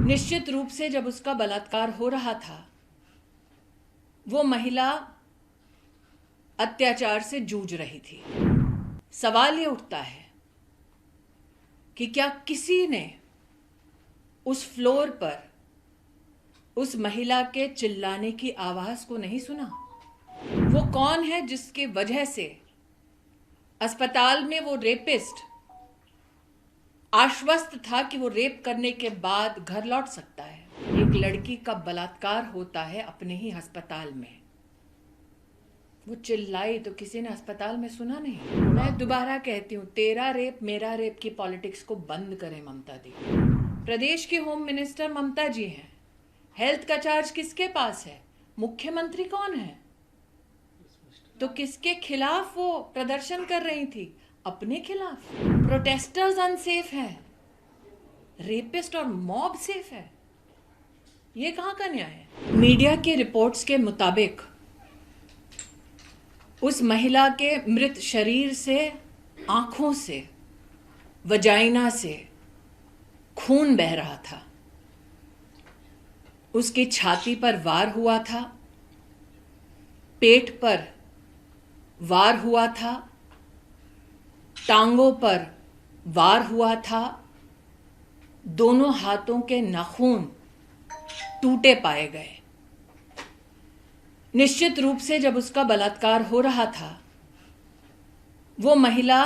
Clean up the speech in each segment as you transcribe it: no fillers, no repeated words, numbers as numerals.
निश्चित रूप से जब उसका बलात्कार हो रहा था, वो महिला अत्याचार से जूझ रही थी। सवाल ये उठता है कि क्या किसी ने उस फ्लोर पर उस महिला के चिल्लाने की आवाज को नहीं सुना? वो कौन है जिसकी वजह से अस्पताल में वो रेपिस्ट आश्वस्त था कि वो रेप करने के बाद घर लौट सकता है? एक लड़की का बलात्कार होता है अपने ही अस्पताल में। वो चिल्लाई तो किसी ने अस्पताल में सुना नहीं। मैं दोबारा कहती हूँ, तेरा रेप मेरा रेप की पॉलिटिक्स को बंद करें ममता दी। प्रदेश की होम मिनिस्टर ममता जी हैं। हेल्थ का चार्ज किसके पास है? मुख्यमंत्री कौन है? तो किसके खिलाफ वो प्रदर्शन कर रही थी? अपने खिलाफ। प्रोटेस्टर्स अनसेफ हैं, रेपिस्ट और मॉब सेफ है। ये कहां का न्याय है? मीडिया के रिपोर्ट्स के मुताबिक उस महिला के मृत शरीर से, आंखों से, वजाइना से खून बह रहा था। उसकी छाती पर वार हुआ था, पेट पर वार हुआ था, टांगों पर वार हुआ था, दोनों हाथों के नाखून टूटे पाए गए। निश्चित रूप से जब उसका बलात्कार हो रहा था, वो महिला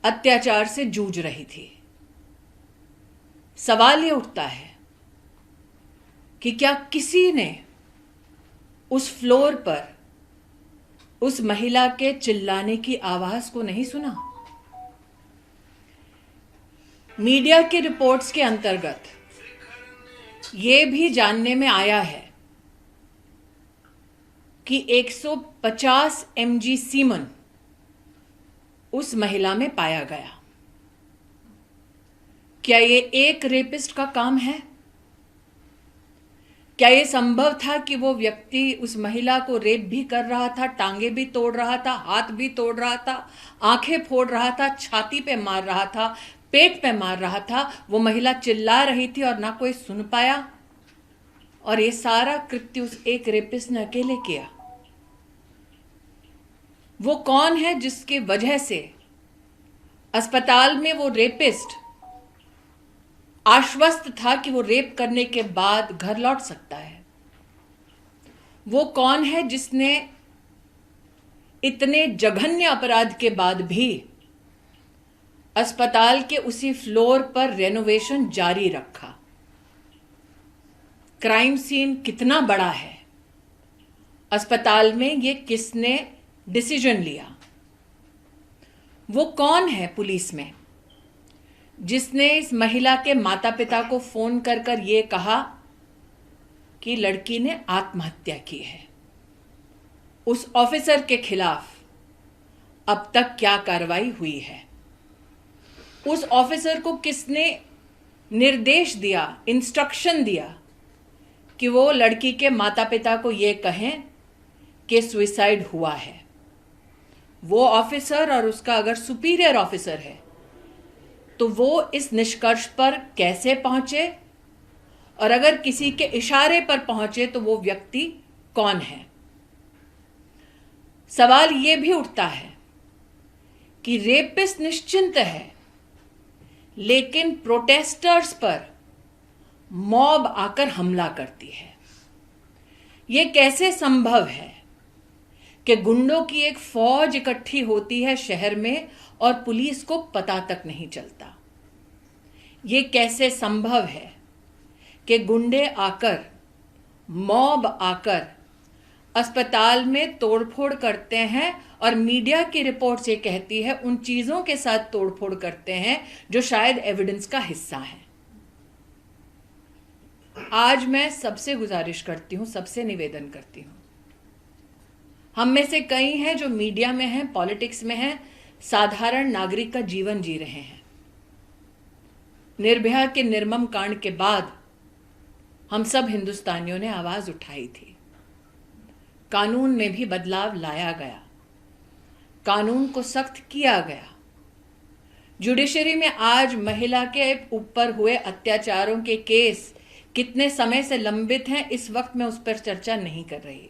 अत्याचार से जूझ रही थी। सवाल ये उठता है कि क्या किसी ने उस फ्लोर पर उस महिला के चिल्लाने की आवाज को नहीं सुना? मीडिया की रिपोर्ट्स के अंतर्गत ये भी जानने में आया है कि 150 mg सीमन उस महिला में पाया गया। क्या ये एक रेपिस्ट का काम है? क्या ये संभव था कि वो व्यक्ति उस महिला को रेप भी कर रहा था, टांगे भी तोड़ रहा था, हाथ भी तोड़ रहा था, आंखें फोड़ रहा था, छाती पे मार रहा था, पेट पे मार रहा था? वो महिला चिल्ला रही थी और ना कोई सुन पाया, और ये सारा कृत्य उस एक रेपिस्ट ने अकेले किया। वो कौन है जिसकी वजह से अस्पताल में वो रेपिस्ट आश्वस्त था कि वो रेप करने के बाद घर लौट सकता है? वो कौन है जिसने इतने जघन्य अपराध के बाद भी अस्पताल के उसी फ्लोर पर रेनोवेशन जारी रखा? क्राइम सीन कितना बड़ा है? अस्पताल में ये किसने डिसीजन लिया? वो कौन है पुलिस में जिसने इस महिला के माता पिता को फोन कर कर ये कहा कि लड़की ने आत्महत्या की है? उस ऑफिसर के खिलाफ अब तक क्या कार्रवाई हुई है? उस ऑफिसर को किसने निर्देश दिया, इंस्ट्रक्शन दिया कि वो लड़की के माता पिता को ये कहें कि सुसाइड हुआ है? वो ऑफिसर और उसका अगर सुपीरियर ऑफिसर है तो वो इस निष्कर्ष पर कैसे पहुंचे, और अगर किसी के इशारे पर पहुंचे तो वो व्यक्ति कौन है? सवाल ये भी उठता है कि रेपिस्ट निश्चिंत है, लेकिन प्रोटेस्टर्स पर मॉब आकर हमला करती है। ये कैसे संभव है कि गुंडों की एक फौज इकट्ठी होती है शहर में और पुलिस को पता तक नहीं चलता? ये कैसे संभव है कि गुंडे आकर, मॉब आकर अस्पताल में तोड़फोड़ करते हैं और मीडिया की रिपोर्ट ये कहती है उन चीजों के साथ तोड़फोड़ करते हैं जो शायद एविडेंस का हिस्सा है? आज मैं सबसे गुजारिश करती हूं, सबसे निवेदन करती हूं, हम में से कई हैं जो मीडिया में हैं, पॉलिटिक्स में हैं, साधारण नागरिक का जीवन जी रहे हैं। निर्भया के निर्मम कांड के बाद हम सब हिंदुस्तानियों ने आवाज उठाई थी। कानून में भी बदलाव लाया गया, कानून को सख्त किया गया, जुडिशरी में आज महिला के ऊपर हुए अत्याचारों के केस कितने समय से लंबित हैं, इस वक्त मैं उस पर चर्चा नहीं कर रही।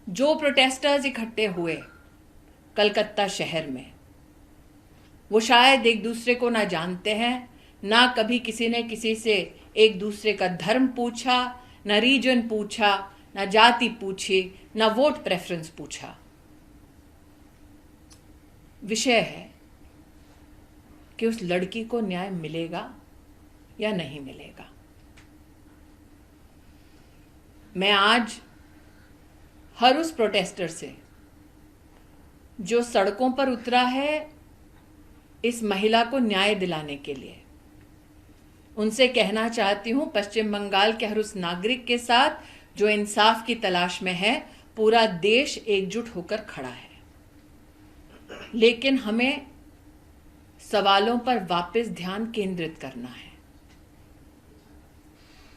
जो प्रोटेस्टर्स इकट्ठे हुए कलकत्ता शहर में, वो शायद एक दूसरे को ना जानते हैं, ना कभी किसी ने किसी से एक दूसरे का धर्म पूछा, ना रीजन पूछा, ना जाति पूछी, ना वोट प्रेफरेंस पूछा। विषय है कि उस लड़की को न्याय मिलेगा या नहीं मिलेगा। मैं आज हर उस प्रोटेस्टर से जो सड़कों पर उतरा है इस महिला को न्याय दिलाने के लिए, उनसे कहना चाहती हूं, पश्चिम बंगाल के हर उस नागरिक के साथ जो इंसाफ की तलाश में है, पूरा देश एकजुट होकर खड़ा है। लेकिन हमें सवालों पर वापस ध्यान केंद्रित करना है।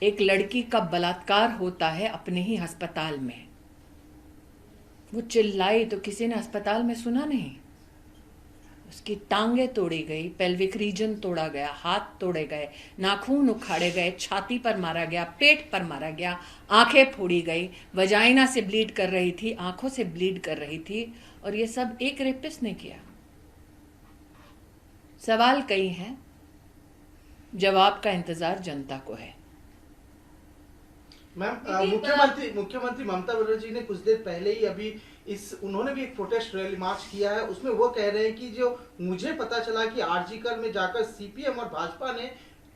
एक लड़की का बलात्कार होता है अपने ही अस्पताल में। वो चिल्लाई तो किसी ने अस्पताल में सुना नहीं। उसकी टांगें तोड़ी गई, पेल्विक रीजन तोड़ा गया, हाथ तोड़े गए, नाखून उखाड़े गए, छाती पर मारा गया, पेट पर मारा गया, आंखें फोड़ी गई, वजाइना से ब्लीड कर रही थी, आंखों से ब्लीड कर रही थी, और ये सब एक रेपिस्ट ने किया। सवाल कई हैं, जवाब का इंतजार जनता को है। मैम, मुख्यमंत्री ममता बनर्जी ने कुछ देर पहले ही उन्होंने भी एक प्रोटेस्ट रैली मार्च किया है। उसमें वो कह रहे हैं कि जो मुझे पता चला कि आरजीकर में जाकर सीपीएम और भाजपा ने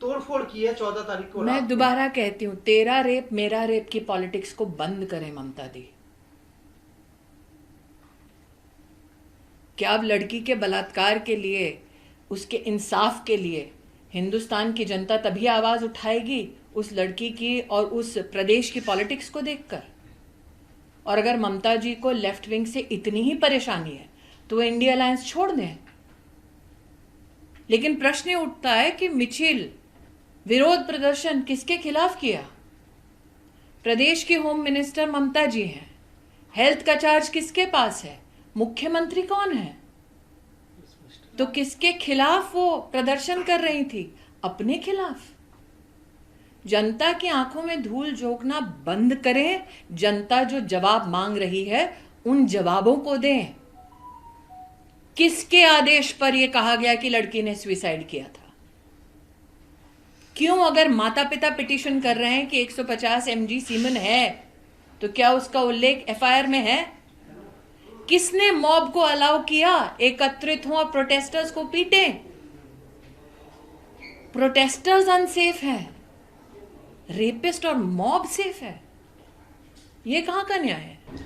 तोड़फोड़ की है 14 तारीख को। मैं दोबारा कहती हूं, तेरा रेप मेरा रेप की पॉलिटिक्स को बंद करें ममता दी। क्या अब लड़की के बलात्कार के लिए, उसके इंसाफ के लिए हिंदुस्तान की जनता तभी आवाज उठाएगी उस लड़की की और उस प्रदेश की पॉलिटिक्स को देखकर? और अगर ममता जी को लेफ्ट विंग से इतनी ही परेशानी है तो इंडिया अलायंस छोड़ दें। लेकिन प्रश्न उठता है कि मिचिल विरोध प्रदर्शन किसके खिलाफ किया? प्रदेश की होम मिनिस्टर ममता जी हैं। हेल्थ का चार्ज किसके पास है? मुख्यमंत्री कौन है? तो किसके खिलाफ वो प्रदर्शन कर रही थी? अपने खिलाफ। जनता की आंखों में धूल झोंकना बंद करें। जनता जो जवाब मांग रही है उन जवाबों को दें। किसके आदेश पर यह कहा गया कि लड़की ने सुसाइड किया था? क्यों, अगर माता पिता पिटीशन कर रहे हैं कि 150 mg सीमेन है, तो क्या उसका उल्लेख एफआईआर में है? किसने मॉब को अलाउ किया एकत्रित हो और प्रोटेस्टर्स को पीटे? प्रोटेस्टर्स अनसेफ हैं, रेपिस्ट और मॉब सेफ है। ये कहां का न्याय है?